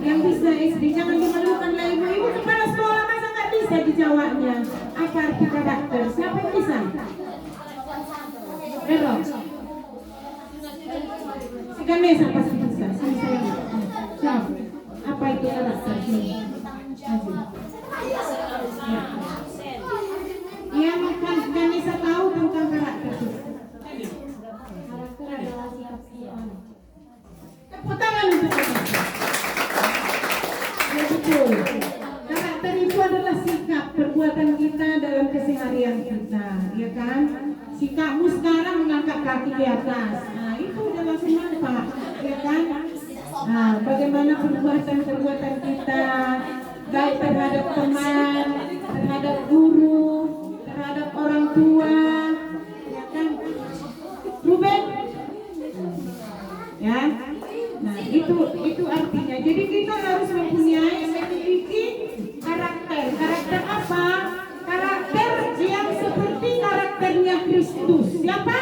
Yang bisa SD jangan dimalukan lah ibu-ibu kepala sekolah, masa nggak bisa dijawabnya. Apa arti karakter? Siapa yang bisa? Ero. Si Ganesa pasti bisa. Sini saya. Siapa? Apa itu karakter? Iya, makan Ganesa tahu tentang karakter. Karakter adalah sikap Tuhan. Tepuk tangan untuk Ganesa. Ya betul. Karakter itu adalah sikap perbuatan kita dalam keseharian kita, ya kan? Sikapmu sekarang mengangkat kaki di atas. Nah, itu adalah kenapa, ya kan? Nah, bagaimana perbuatan-perbuatan kita baik terhadap teman, terhadap guru, terhadap orang tua, ya kan? Ruben, ya. Nah, itu artinya. Jadi kita harus memiliki karakter. Karakter apa? Karakter yang seperti karakternya Kristus. Siapa?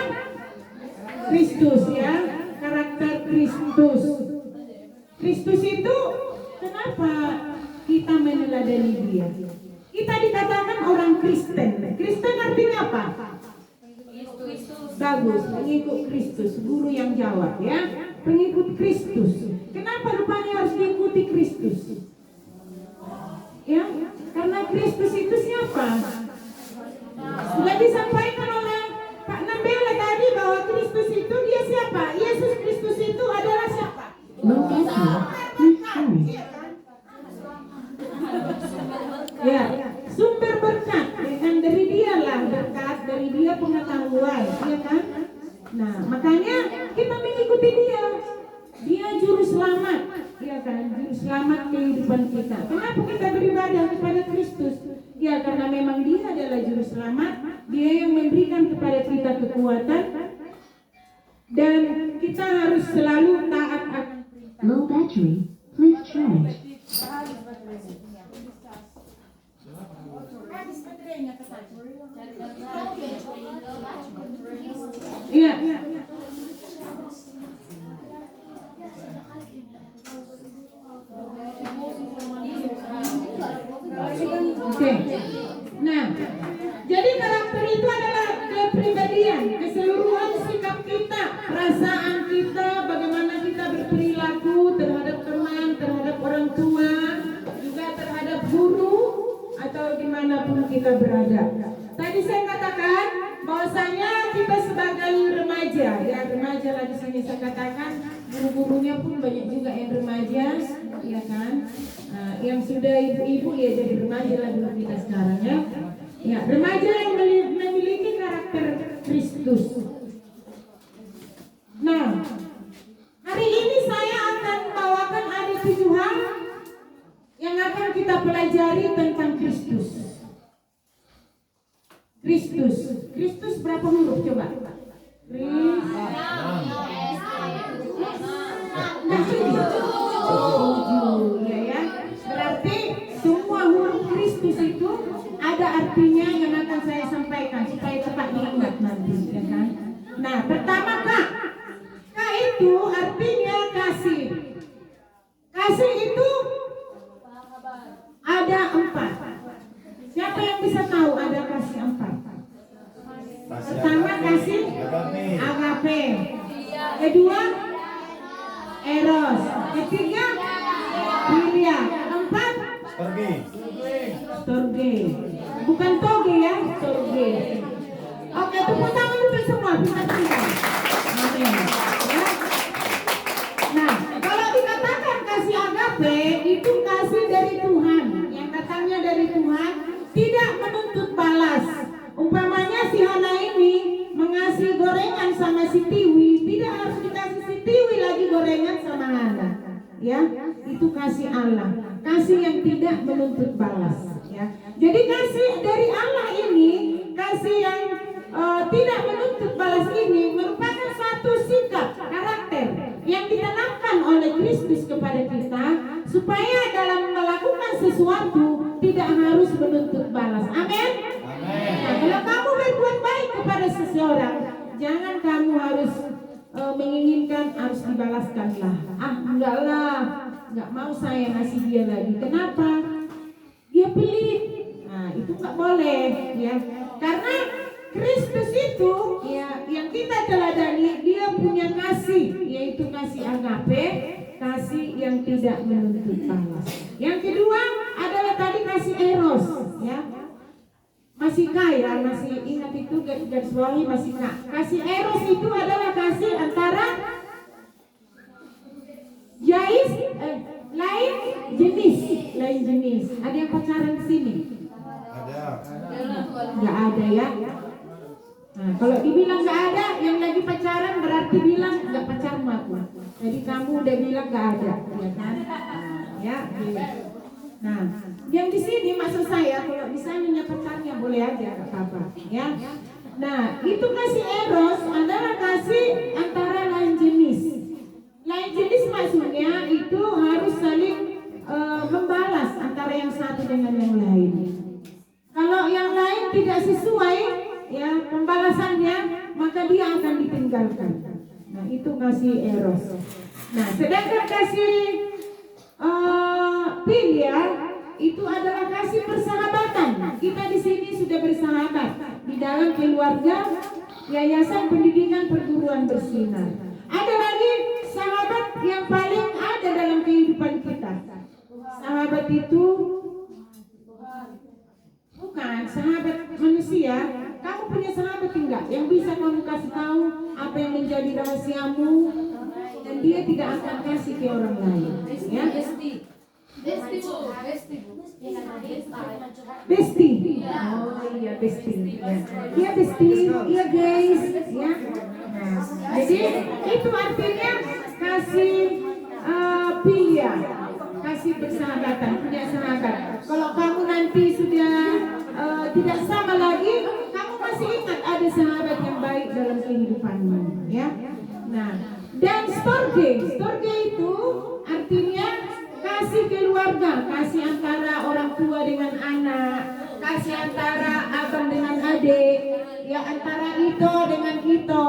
Kristus, ya. Karakter Kristus. Kristus itu kenapa kita meneladani dia? Kita dikatakan orang Kristen. Kristen artinya apa? Bagus, pengikut Kristus. Guru yang jawab, ya. Pengikut Kristus. Kenapa rupanya harus diikuti Kristus? Ya, karena Kristus itu siapa? Sudah disampaikan oleh Pak Nambela tadi bahwa Kristus itu dia siapa? Yesus Kristus itu adalah siapa? Ya, sumber berkat, kan dari dialah berkat, dari dia pengetahuan, ya kan? Nah, makanya kita mengikuti dia. Dia juru selamat, ya kan? Juru selamat kehidupan kita. Kenapa kita beribadah kepada Kristus? Ya, karena memang dia adalah juru selamat. Dia yang memberikan kepada kita kekuatan. Dan kita harus selalu taat akan perintah. Low battery, please charge. Iya. Oke. Nah, jadi karakter itu adalah kepribadian, keseluruhan sikap kita, perasaan kita, bagaimana kita berperilaku terhadap teman, terhadap orang tua, juga terhadap guru, atau dimanapun kita berada. Tadi saya katakan bahwasanya kita sebagai remaja, ya remaja lah di sini saya katakan, guru-gurunya pun banyak juga yang remaja, ya kan? Yang sudah ibu-ibu ya jadi remaja lah dulu kita sekarang, ya. Ya, remaja yang memiliki karakter Kristus. Nah, hari ini saya akan bawakan ada 7 hal yang akan kita pelajari tentang Kristus. Kristus. Kristus berapa huruf coba? Tujuh, ya. Berarti semua huruf Kristus itu ada artinya yang akan saya sampaikan supaya cepat diingat nanti, ya kan? Nah, pertama K itu artinya kasih. Kasih itu ada 4. Siapa yang bisa tahu ada kasih 4? Pertama kasih agape. Kedua eros. Ketiga filia. Keempat storge. Bukan toge ya, storge. Oke, tepuk tangan dulu semua. Pintar-pintar. Amin. Ya. Nah, kalau dikatakan kasih agape itu kasih dari Tuhan, yang datangnya dari Tuhan, tidak menuntut balas. Umpamanya si Hana ini mengasihi gorengan sama si Tiwi, tidak harus dikasih si Tiwi lagi gorengan sama Hana. Ya, itu kasih Allah, kasih yang tidak menuntut balas. Ya, jadi kasih dari Allah ini, kasih yang tidak menuntut balas ini merupakan satu sikap karakter yang ditanamkan oleh Kristus kepada kita supaya dalam melakukan sesuatu tidak harus menuntut balas. Amin. Nah, kalau kamu berbuat baik kepada seseorang, jangan kamu harus menginginkan harus dibalaskanlah. Enggak lah, nggak mau saya ngasih dia lagi. Kenapa? Dia pelit. Nah, itu nggak boleh, ya. Karena Kristus itu, ya, yang kita teladani, dia punya kasih, yaitu kasih agape, kasih yang tidak menuntut balas. Yang kedua adalah tadi kasih eros, ya. Masih kaya, masih ingat itu garis bawahi masih kaya. Kasih eros itu adalah kasih antara lain jenis. Ada yang pacaran di sini? Ada. Nggak ada, ya. Nah, kalau dibilang nggak ada, yang lagi pacaran berarti bilang nggak pacar sama aku. Jadi kamu udah bilang nggak ada, ya kan? Ya. Nah, yang di sini maksud saya kalau misalnya pacarnya boleh aja, nggak apa-apa, ya. Nah, itu kasih eros adalah kasih antara lain jenis. Lain jenis maksudnya itu harus saling membalas antara yang satu dengan yang lain. Kalau yang lain tidak sesuai, ya, pembalasannya, maka dia akan ditinggalkan. Nah, itu kasih eros. Nah, sedangkan kasih filia itu adalah kasih persahabatan. Kita di sini sudah bersahabat di dalam keluarga Yayasan Pendidikan Perguruan Bersinar. Ada lagi sahabat yang paling ada dalam kehidupan kita. Sahabat itu bukan sahabat manusia. Kamu punya sahabat enggak yang bisa kamu kasih tahu apa yang menjadi rahasiamu dan dia tidak akan kasih ke orang lain, ya? Bestie. Oh iya, bestie. Iya bestie, iya guys, ya. Nah, jadi itu artinya kasih filia, kasih persahabatan, punya sahabat. Kalau kamu nanti sudah tidak sama lagi, kamu masih ingat ada sahabat yang baik dalam kehidupanmu, ya. Nah, dan storge itu artinya kasih keluarga, kasih antara orang tua dengan anak, kasih antara abang dengan adik, ya, antara Ito dengan Ito,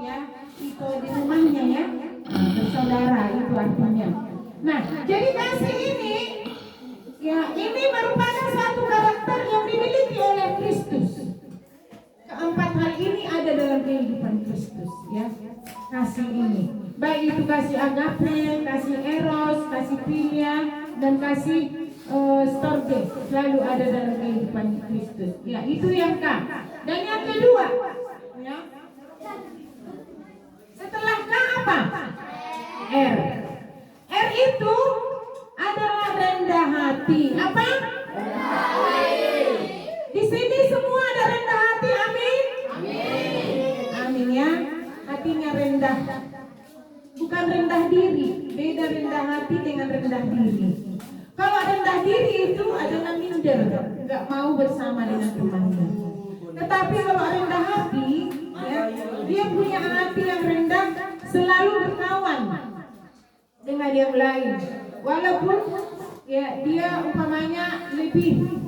ya, Ito di rumahnya, ya, bersaudara itu artinya. Nah, jadi kasih ini, ya, ini merupakan satu karakter yang dimiliki oleh Kristus. Keempat hal ini ada dalam kehidupan Kristus, ya, kasih ini. Baik itu kasih agape, kasih eros, kasih filia, dan kasih storge selalu ada dalam kehidupan Kristus. Ya, itu yang K. Dan yang kedua, ya, setelah K apa? R. R itu adalah rendah hati. Apa? Di sini semua ada rendah hati. Amin. Amin, ya. Hatinya rendah. Bukan rendah diri. Beda rendah hati dengan rendah diri. Kalau rendah diri itu adalah minder, nggak mau bersama dengan temannya. Tetapi kalau rendah hati, ya, dia punya hati yang rendah, selalu berkawan dengan yang lain. Walaupun, ya, dia umpamanya lebih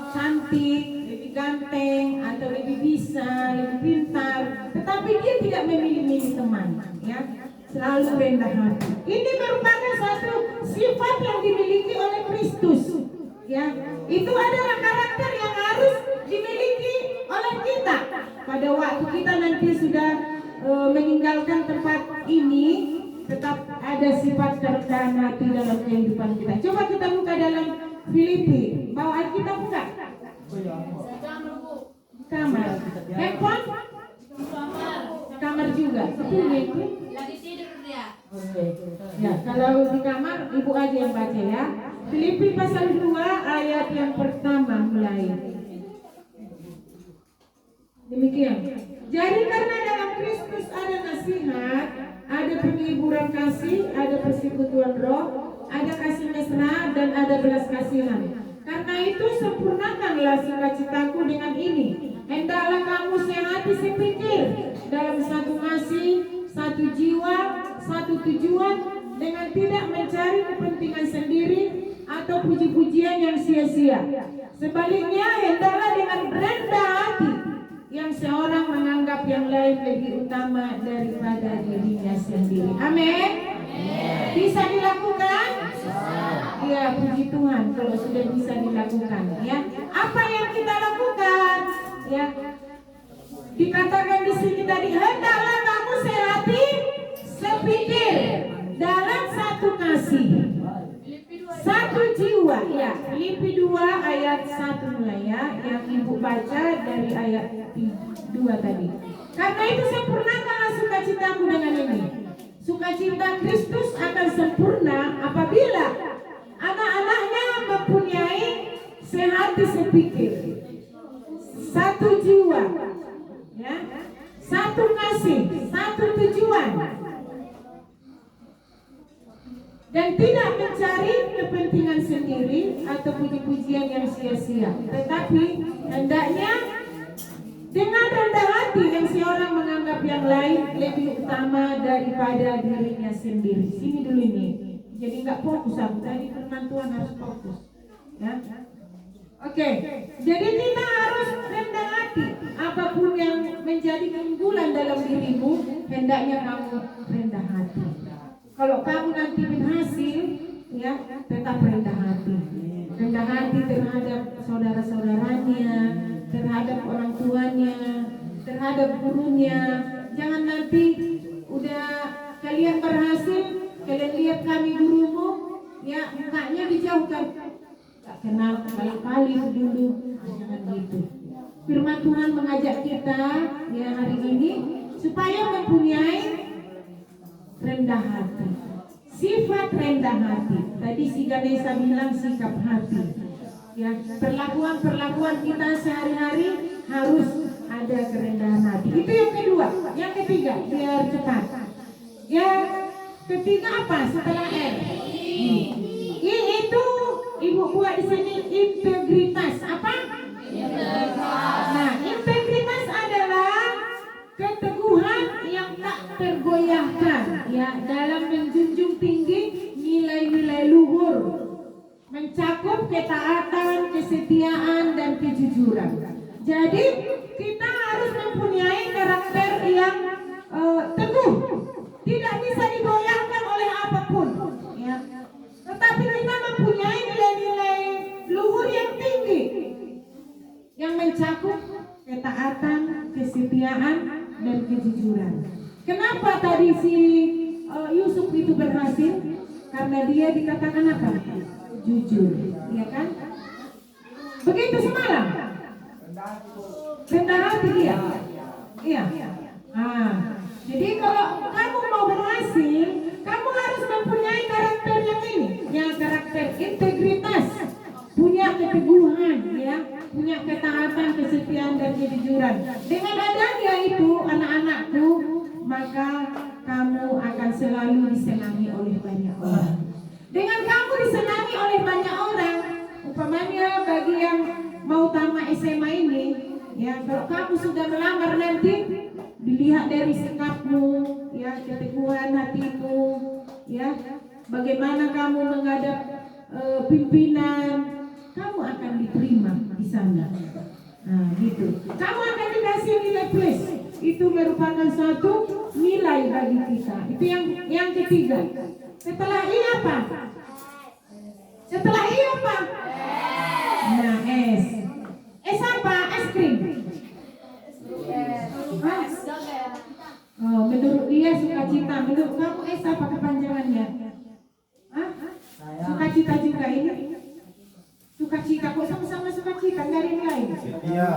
cantik, lebih ganteng, atau lebih bisa, lebih pintar, tetapi dia tidak memilih teman, ya, selalu rendah hati. Ini merupakan satu sifat yang dimiliki oleh Kristus, ya. Itu adalah karakter yang harus dimiliki oleh kita pada waktu kita nanti sudah meninggalkan tempat ini. Tetap ada sifat kerendahan hati dalam kehidupan kita. Coba kita buka dalam Filipi. Bawa Alkitab enggak? Kamar. Handphone? Kamar juga. Betul itu? Lagi tidur dia. Oke. Ya, kalau di kamar ibu aja yang baca, ya. Filipi pasal 2 ayat yang pertama mulai. Demikian. Jadi karena dalam Kristus ada nasihat, ada penghiburan kasih, ada persekutuan roh, ada kasih mesra, dan ada belas kasihan. Karena itu sempurnakanlah sukacitaku dengan ini. Hendaklah kamu sehati sepikir dalam satu kasih, satu jiwa, satu tujuan, dengan tidak mencari kepentingan sendiri atau puji-pujian yang sia-sia. Sebaliknya hendaklah dengan rendah hati yang seorang menganggap yang lain lebih utama daripada dirinya sendiri. Amin. Bisa dilakukan? Ya, puji Tuhan kalau sudah bisa dilakukan. Ya, apa yang kita lakukan? Ya, dikatakan di sini tadi, hendaklah kamu sehati sepikir dalam satu kasih, satu jiwa. Ya, Filipi 2 ayat 1 mulai ya, yang ibu baca dari ayat 2 tadi. Karena itu sempurnakanlah sukacitamu dengan ini. Sukacita Kristus akan sempurna apabila anak-anaknya mempunyai sehati sepikir, satu jiwa, ya, satu kasih, satu tujuan, dan tidak mencari kepentingan sendiri atau puji-pujian yang sia-sia, tetapi hendaknya dengan rendah hati yang seorang menganggap yang lain lebih utama daripada dirinya sendiri. Sini dulu ini. Jadi nggak fokus aku tadi, firman Tuhan harus fokus. Ya. Oke. Jadi kita harus rendah hati. Apapun yang menjadi keunggulan dalam dirimu, hendaknya kamu rendah hati. Kalau kamu nanti berhasil, ya tetap rendah hati. Rendah hati terhadap saudara-saudaranya, terhadap orang tuanya, terhadap gurunya. Jangan nanti udah kalian berhasil, kalian lihat kami gurumu, ya mukanya dijauhkan, tak kenal kali-kali dulu. Jangan gitu. Firman Tuhan mengajak kita ya hari ini supaya mempunyai rendah hati, sifat rendah hati. Tadi si Ganesha bilang sikap hati. Ya, perlakuan kita sehari-hari harus ada kerendahan hati. Itu yang kedua. Yang ketiga, biar cepat. Yang ketiga apa? Setelah R. I itu ibu buat di sini integritas. Apa? Nah, integritas adalah keteguhan yang tak tergoyahkan. Ya, dalam menjunjung tinggi nilai-nilai luhur, mencakup ketaatan, kesetiaan, dan kejujuran. Jadi kita harus mempunyai karakter yang teguh, tidak bisa digoyahkan oleh apapun. Ya. Tetapi kita mempunyai nilai-nilai luhur yang tinggi, yang mencakup ketaatan, kesetiaan, dan kejujuran. Kenapa tadi si Yusuf itu berhasil? Karena dia dikatakan apa? Jujur, ya kan? Begitu semalam. Rendah hati dia. Iya. Jadi kalau kamu mau berhasil, kamu harus mempunyai karakter yang ini, ya karakter integritas, punya keteguhan, ya, punya ketaatan, kesetiaan, dan kejujuran. Dengan adanya itu, anak-anakku, maka kamu akan selalu disenangi oleh banyak orang. Dengan kamu disenangi oleh banyak orang, umpamanya bagi yang mau tamat SMA ini, ya kalau kamu sudah melamar nanti, dilihat dari sikapmu, ya keteguhan hatimu, ya bagaimana kamu menghadap pimpinan, kamu akan diterima di sana. Nah, gitu. Kamu akan dikasih nilai plus. Itu merupakan suatu nilai bagi kita. Itu yang ketiga. Setelah I apa? Setelah I apa? Nah, S. S apa? Es krim. Oh, menurut dia sukacita. Menurut kamu S apa kepanjangannya? Hah? Sukacita juga ini. Sukacita kok sama-sama sukacita, nggak ada yang lain. Setia.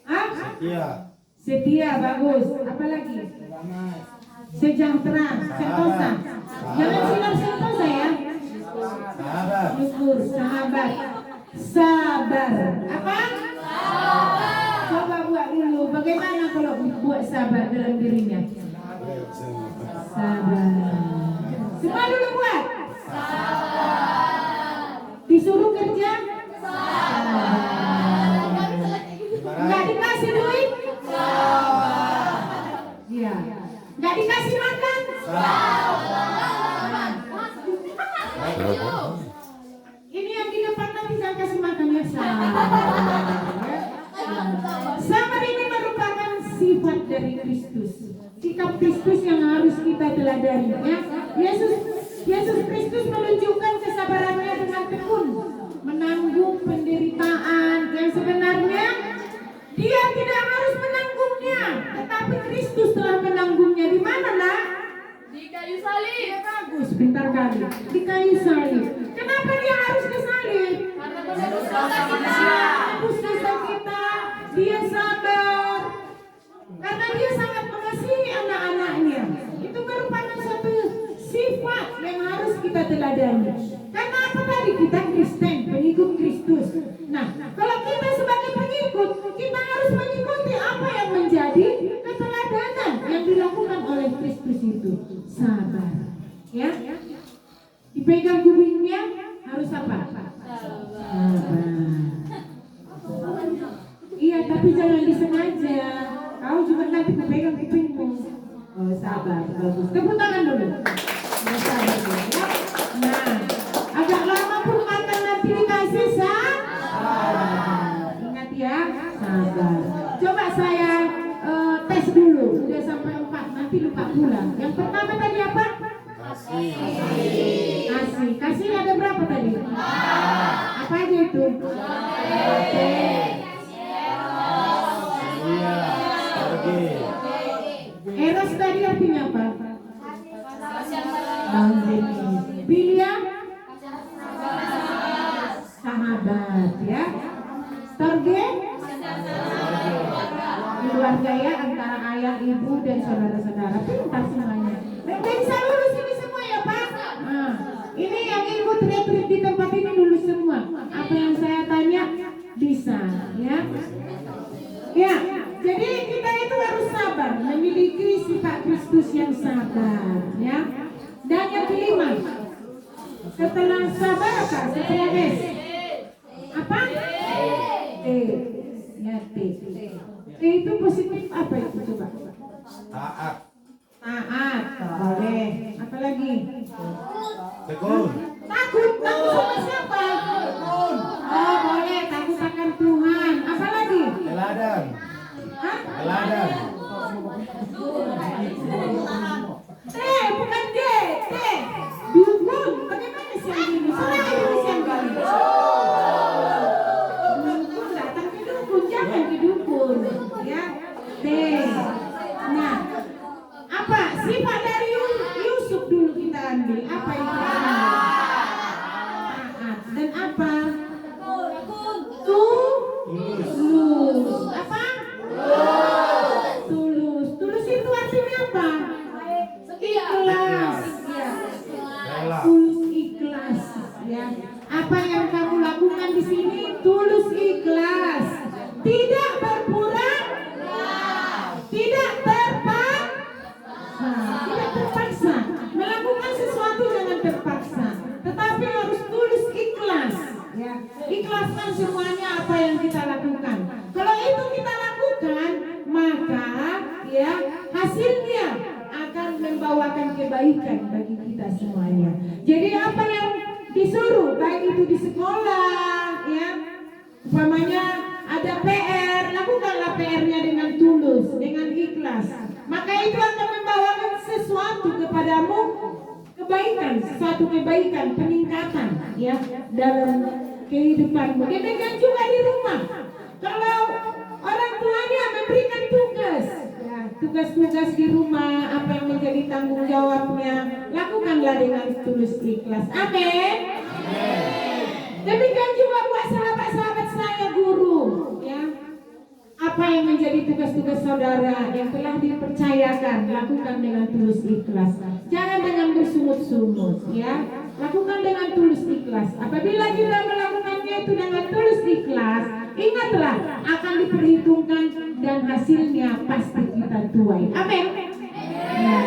Hah? Setia. Setia, bagus. Apa lagi? Sejahtera, sentosa. Jangan silang sentosa ya. Sahabat. Syukur, sahabat. Sabar. Apa? Coba buat dulu. Bagaimana kalau buat sabar dalam dirinya? Sabar. Semua dulu buat. Disuruh kerja? Nggak dikasih duit? Iya. Nggak dikasih makan? Ini yang di depan nanti jangan kasih makan ya. Sabar ini merupakan sifat dari Kristus. Sikap Kristus yang harus kita teladani. Ya. Yesus Yesus Kristus menunjukkan kesabarannya dengan tekun, menanggung penderitaan yang sebenarnya dia tidak harus menanggungnya, tetapi Kristus telah menanggungnya. Di mana, Nak? Di kayu salib. Ya, bagus, pintar kali. Di kayu salib. Kenapa dia harus disalib? Karena menebus dosa kita. Menebus dosa kita. Dia sabar. Karena dia sangat mengasihi anak-anaknya. Itu merupakan suatu sifat yang harus kita teladani. Karena apa tadi? Kita Kristen, pengikut Kristus. Nah, kalau kita sebagai pengikut, kita harus mengikuti apa yang menjadi keteladanan yang dilakukan oleh Kristus itu. Sabar. Ya. Dipegang kupingnya harus apa? Sabar. Iya, tapi jangan disengaja. Kau juga nanti pegang kupingmu. Oh, sabar, bagus. Tepuk tangan dulu. Ya, sabar dulu, ya. Nah, agak lama pun akan nanti dikasih sabar. Ingat ya, sabar. Coba saya tes dulu. Udah sampai 4, nanti lupa pula. Yang pertama tadi apa? Kasih. Kasih ada berapa tadi? Apa aja itu? Eros tadi artinya apa? Bilia? Sahabat, ya. Storge? Keluarga, ya, antara ayah, ibu, dan saudara-saudara. Pintar semuanya. Dan bisa lulus ini semua ya, Pak? Nah, ini yang ibu teriak-teriak di tempat ini lulus semua. Apa yang saya tanya bisa, ya. Ya, jadi kita itu harus sabar, memiliki sifat Kristus yang sabar, ya. Dan yang kelima, setelah sabar apa? Setelah S, apa? T, ya T. T itu positif apa itu coba? Taat. Taat, boleh. Apa lagi? Tekun. Takut sama siapa? Oh, boleh, takut akan Tuhan. Apa lagi? Teladan. Hah? Teladan. T, bukan D, T. Dukun. Bagaimana siang ini? Sudah dulu siang kali. Dukun, datang ke dukun, jangan ke dukun. Ya, T. Nah, apa sifat dari Yusuf dulu kita ambil? Apa itu? Taat. Dan apa? Tulus. Apa? Tulus. Tulus itu artinya apa? Ikhlas. Ya. Rela. Tulus ikhlas. Ya. Apa yang kamu lakukan di sini? Tulus ikhlas. Tidak berpura. Tidak terpaksa. Tidak terpaksa. Melakukan sesuatu jangan terpaksa. Tetapi harus tulus ikhlas. Ya. Ikhlaskan semuanya apa yang kita lakukan. Kalau itu kita lakukan, maka ya hasilnya akan membawakan kebaikan bagi kita semuanya. Jadi apa yang disuruh, baik itu di sekolah, ya, umpamanya ada PR, lakukanlah PR-nya dengan tulus, dengan ikhlas. Maka itu akan membawakan sesuatu kepadamu, kebaikan, sesuatu kebaikan, peningkatan, ya, dalam kehidupanmu. Demikian juga di rumah. Kalau orang tuanya memberikan tugas, ya, tugas-tugas di rumah, apa yang menjadi tanggung jawabnya, lakukanlah dengan tulus ikhlas. Amin. Demikian juga buat sahabat-sahabat saya guru, ya. Apa yang menjadi tugas-tugas saudara yang telah dipercayakan, lakukan dengan tulus ikhlas. Jangan dengan bersungut-sungut, ya. Lakukan dengan tulus ikhlas. Apabila kita melakukannya itu dengan tulus ikhlas, ingatlah akan diperhitungkan dan hasilnya pasti kita tuai. Amin. Nah,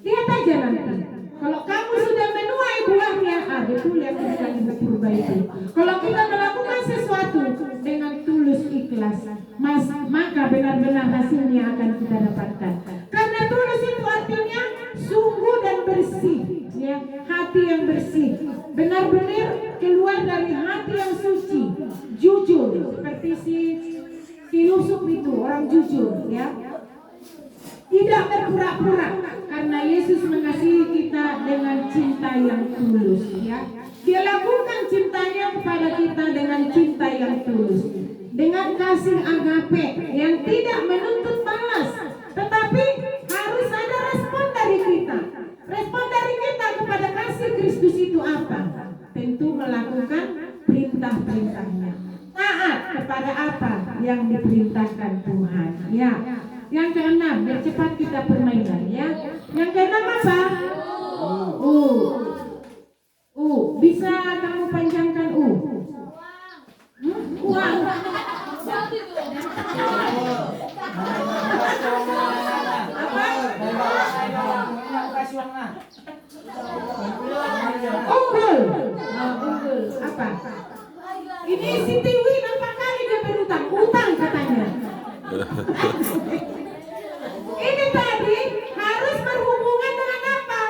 lihat aja nanti. Kalau kamu sudah menuai buahnya, betul yang sedang berubah itu. Kalau kita melakukan sesuatu dengan tulus ikhlas, maka benar-benar hasilnya akan kita dapatkan. Karena tulus itu artinya sungguh dan bersih, ya, hati yang bersih, benar-benar keluar dari hati yang suci, jujur, seperti si Yusuf itu orang jujur, ya. Tidak berpura-pura, karena Yesus mengasihi kita dengan cinta yang tulus, ya. Dia lakukan cintanya kepada kita dengan cinta yang tulus, dengan kasih agape yang tidak menuntut balas, tetapi harus ada respon dari kita. Respon dari kita kepada kasih Kristus itu apa? Tentu melakukan perintah-perintahnya. Taat kepada apa yang diperintahkan Tuhan, ya. Yang keenam, biar cepat kita permainan, ya. Yang keenam apa? Bisa kamu panjangkan uang. Unggul. Unggul. Apa? Ini si Tiwi nampak kali dia berutang. Utang katanya. Ini tadi harus berhubungan dengan apa?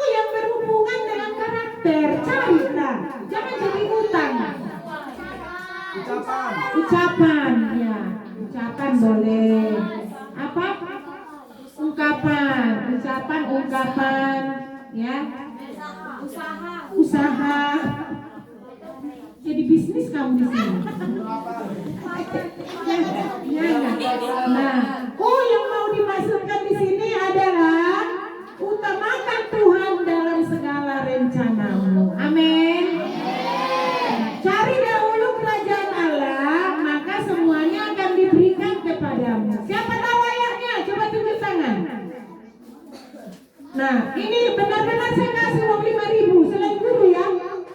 Yang berhubungan dengan karakter. Carilah. Jangan jadi utang. Ucapan, ya. Ucapan boleh. Apa? Ungkapan, ya. Usaha. Jadi bisnis kamu di sini. Nah, yang mau dimasukkan di sini adalah utamakan Tuhan dalam segala rencanamu. Amin. Cari dahulu kerajaan Allah, maka semuanya akan diberikan kepadamu. Siapa tahu ayahnya? Coba tunjuk tangan. Nah, ini benar-benar saya kasih uang 5.000 selain guru, ya,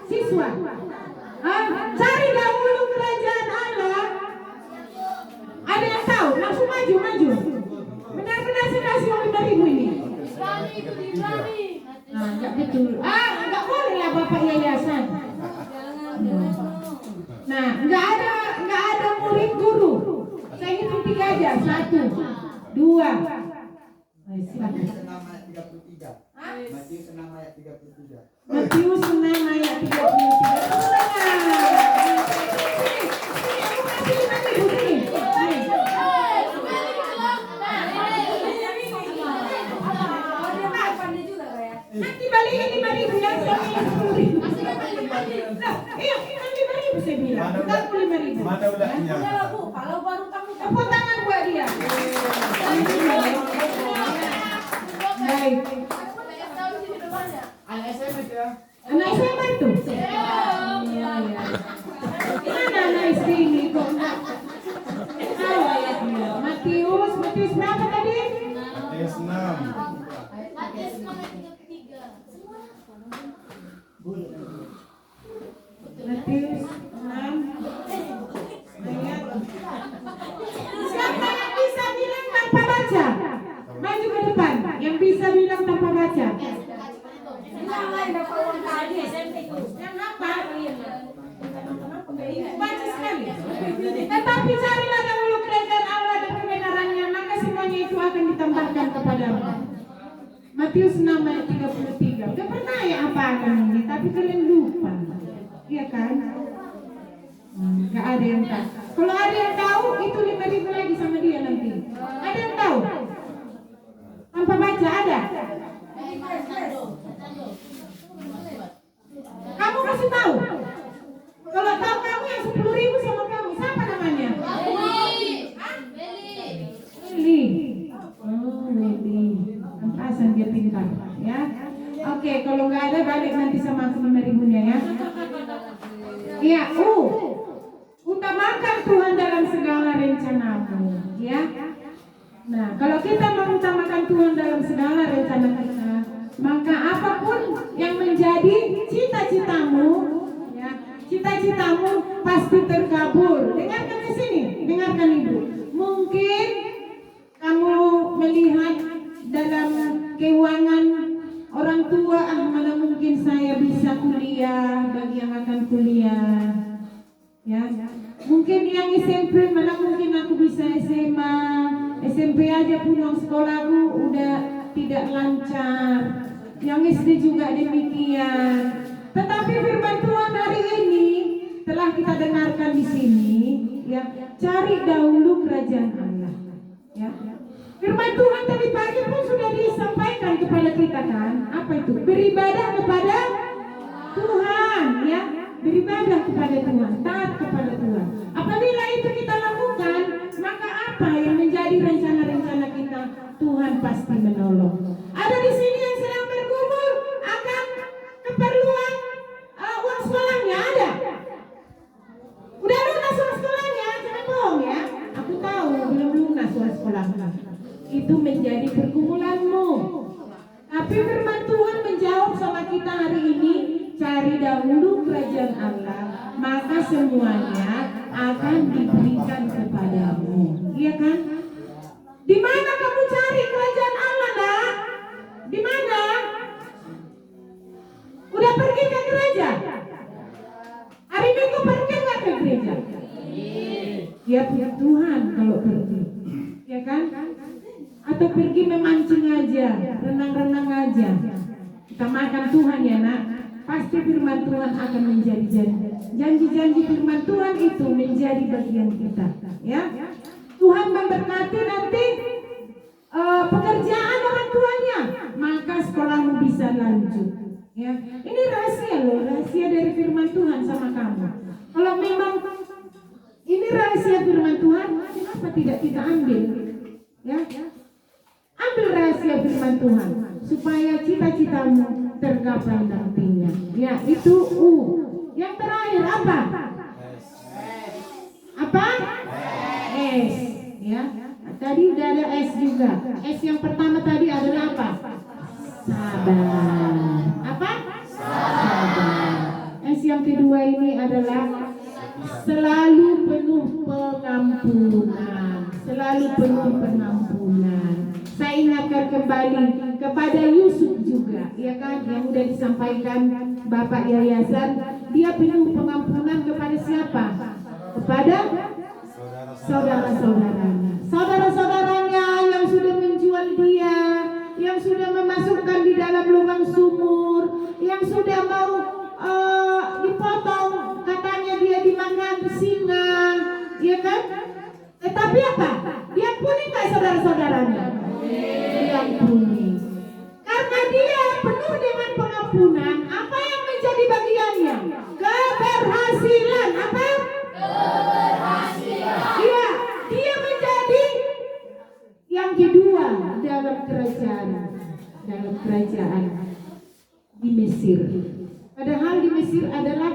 siswa. Cari dahulu kerajaan Allah. Ada yang tahu? Langsung maju. Benar-benar saya kasih uang 5.000 ini. Nah, enggak betul. Enggak boleh lah Bapak yayasan. Nah, enggak ada murid guru. Saya hitung 3 aja. 1, 2. Silakan. Matius 6 ayat 33. Matius 6 ayat 33. Nanti balikin 5.000 ya, yang 10.000. Iya, 5.000 saya bilang. Bukan 5.000. Mana ulangnya? Kalau baru kamu Tepuk tangan buat dia. Baik. Anak SMA ya. Anak SMA itu? Iya. Mana anak SD ini kok enggak tahu ayatnya? Matius berapa tadi? Matius 6. Matius 6 ayat. Siapa yang bisa bilang tanpa baca? Maju ke depan. Yang bisa bilang tanpa baca. Yang apa? Baca sekali. Tetapi carilah dahulu kerajaan Allah dan kebenarannya, maka semuanya itu akan ditambahkan kepadamu. Matius 6 ayat 33. Udah pernah ya apaan ini, tapi kalian lupa. Iya kan? Gak ada yang tahu. Kalau ada yang tahu, itu 5.000 lagi sama dia nanti. Ada yang tahu? Tanpa baca ada? Kamu kasih tahu. Kalau tahu kamu yang 10.000 sama kamu, siapa namanya? Lili. Oh, Lili. Pantasan dia pintar, ya. Oke, kalau nggak ada balik nanti sama aku 5.000-nya, ya. Iya, utamakan Tuhan dalam segala rencanamu, ya. Nah, kalau kita mengutamakan Tuhan dalam segala rencana kita, maka apapun yang menjadi cita-citamu, ya, cita-citamu pasti terkabul. Dengarkan di sini, dengarkan Ibu. Mungkin kamu melihat dalam keuangan orang tua, mana mungkin saya bisa kuliah, bagi yang akan kuliah, ya. Mungkin yang SMP, mana mungkin aku bisa SMA. SMP aja pulang sekolahku udah tidak lancar. Yang SD juga demikian. Tetapi firman Tuhan hari ini telah kita dengarkan di sini, ya. Cari dahulu kerajaan Allah. Firman Tuhan tadi pagi pun sudah disampaikan kepada kita kan? Apa itu? Beribadah kepada Tuhan, ya. Beribadah kepada Tuhan, taat kepada Tuhan. Apabila itu kita lakukan, maka apa yang menjadi rencana-rencana kita? Tuhan pasti menolong. Ada di sini yang sedang bergumul akan keperluan uang sekolahnya, ada. Udah lunas uang sekolahnya, jangan bohong ya. Aku tahu belum lunas uang sekolahnya. Itu menjadi pergumulanmu. Tapi firman Tuhan menjawab sama kita hari ini, cari dahulu kerajaan Allah, maka semuanya akan diberikan kepadamu. Iya kan? Di mana kamu cari kerajaan Allah, nak? Di mana? Udah pergi ke gereja? Hari Minggu pergi nggak ke gereja? Ya punya Tuhan kalau pergi, ya kan? Atau pergi memancing aja, renang-renang aja. Kita makan Tuhan ya nak. Pasti firman Tuhan akan menjadi janji-janji firman Tuhan itu menjadi bagian kita, ya. Tuhan memberkati nanti pekerjaan orang tuanya, maka sekolahmu bisa lanjut, ya. Ini rahasia loh, rahasia dari firman Tuhan sama kamu. Kalau memang ini rahasia firman Tuhan, kenapa tidak kita ambil, ya? Ambil rahasia firman Tuhan supaya cita-citamu tergapai nantinya. Ya, itu Yang terakhir apa? Apa? S. Ya. Tadi udah ada S juga. S yang pertama tadi adalah apa? Sabar. Apa? Sabar. S yang kedua ini adalah selalu penuh pengampunan. Selalu penuh pengampunan. Saya ingatkan kembali kepada Yusuf juga, ya kan, yang sudah disampaikan Bapak Yayasan. Dia penuh pengampunan kepada siapa? Kepada saudara-saudaranya. Saudara-saudaranya yang sudah menjual dia, yang sudah memasukkan di dalam lubang sumur, yang sudah mau dipotong, katanya dia dimakan singa, ya kan? Tetapi apa? Dia ampuni nggak saudara-saudaranya? Diampuni. Karena dia penuh dengan pengampunan, apa yang menjadi bagiannya? Keberhasilan. Apa? Keberhasilan. Iya, dia menjadi yang kedua dalam kerajaan di Mesir. Padahal di Mesir adalah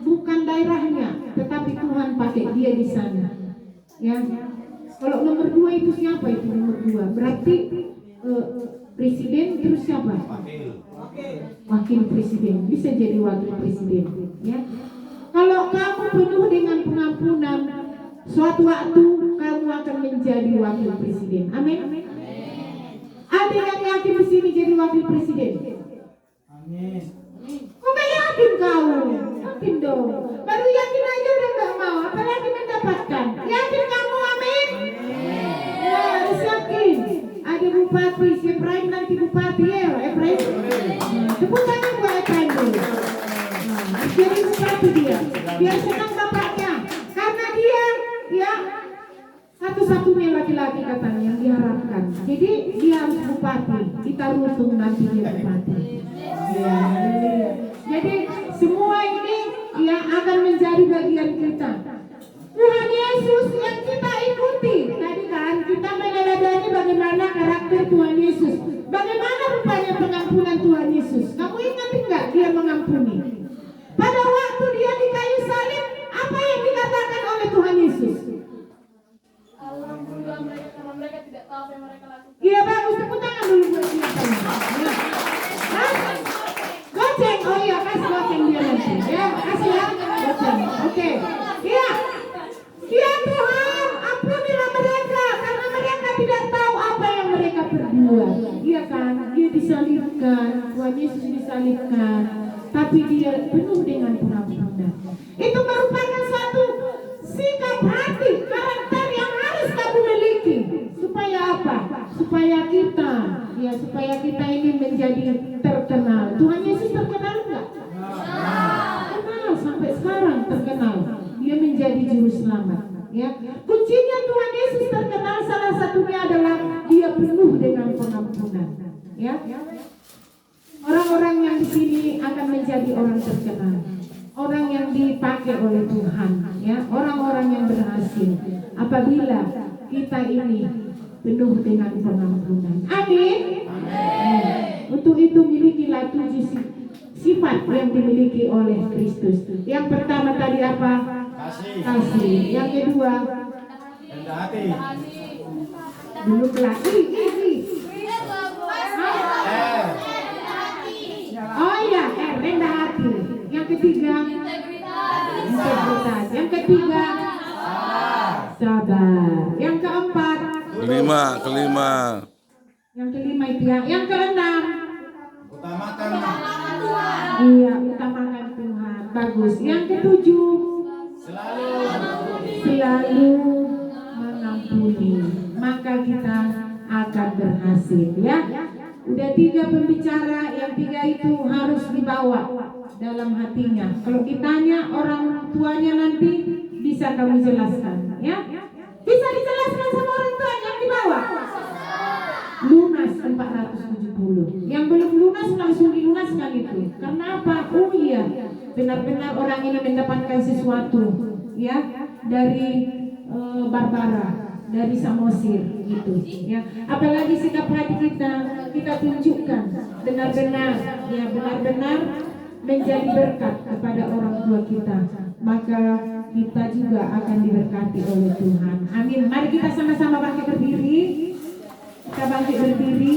bukan daerahnya, tetapi Tuhan pakai dia di sana. Ya. Kalau nomor 2 itu siapa itu nomor 2? Berarti presiden, terus siapa? Wakil presiden. Bisa jadi wakil presiden, ya. Kalau kamu penuh dengan pengampunan, suatu waktu kamu akan menjadi wakil presiden. Amin. Ada yang yakin di sini jadi wakil presiden? Amin. Kok gak yakin kau? Yakin dong. Baru yakin aja udah gak mau, apalagi mendapatkan. Yakin kamu? Amin. Ya, harus yakin. Ada bupati, si Efraim nanti bupati ya, Efraim. Tepuk tangan buat Efraim dulu. Jadi bupati dia. Biar senang bapaknya. Karena dia, ya, satu-satunya laki-laki katanya yang diharapkan. Jadi dia harus bupati. Kita untung nanti dia bupati. Ya. Jadi semua ini yang akan menjadi bagian kita. Tuhan Yesus yang kita ikuti. Tadi kan kita meneladani bagaimana karakter Tuhan Yesus. Bagaimana rupanya pengampunan Tuhan Yesus. Kamu ingat enggak dia mengampuni? Pada waktu dia di kayu salib, apa yang dikatakan oleh Tuhan Yesus? Alhamdulillah mereka karena mereka tidak tahu apa yang mereka lakukan. Iya bagus, tepuk tangan dulu buat dia. Goceng, oh iya kasih goceng dia nanti. Ya kasih ya, goceng. Oke. Iya. Ya Tuhan, ampunilah mereka karena mereka tidak tahu apa yang mereka perbuat. Iya kan, dia disalibkan, Tuhan Yesus disalibkan, tapi dia penuh dengan pengampunan. Itu merupakan suatu sikap hati, karakter yang harus kamu miliki. Supaya apa? Supaya kita ini menjadi terkenal. Tuhan Yesus terkenal enggak? Terkenal sampai sekarang terkenal. Dia menjadi juru selamat, ya. Kuncinya Tuhan Yesus terkenal salah satunya adalah dia Orang-orang yang di sini akan menjadi orang terkenal, orang yang dipakai oleh Tuhan, ya, orang-orang yang berhasil apabila kita ini penuh dengan pengampunan. Amin. Untuk itu milikilah 7 sifat yang dimiliki oleh Kristus. Yang pertama tadi apa? Kasih. Yang kedua, Rendah hati. belum lagi. Oh iya, rendah hati. Yang ketiga, integritas. Yang ketiga, sabar. Yang keempat, kelima. yang kelima itu ya. Yang keenam, Utamakan. iya, utamakan Tuhan. Bagus. Yang ketujuh, selalu mengampuni. Maka kita akan berhasil, ya. Udah 3 pembicara, yang 3 itu harus dibawa dalam hatinya. Kalau ditanya orang tuanya nanti bisa kamu jelaskan, ya. Bisa dijelaskan sama orang tua yang dibawa. Lunas 470. Yang belum lunas langsung dilunaskan itu. Karena apa? Oh iya, benar-benar orang ini mendapatkan sesuatu, ya, dari Barbara, dari Samosir gitu, ya. Apalagi sikap hati kita tunjukkan benar-benar, ya, benar-benar menjadi berkat kepada orang tua kita, maka kita juga akan diberkati oleh Tuhan. Amin. Mari kita sama-sama bangkit berdiri. Kita bangkit berdiri.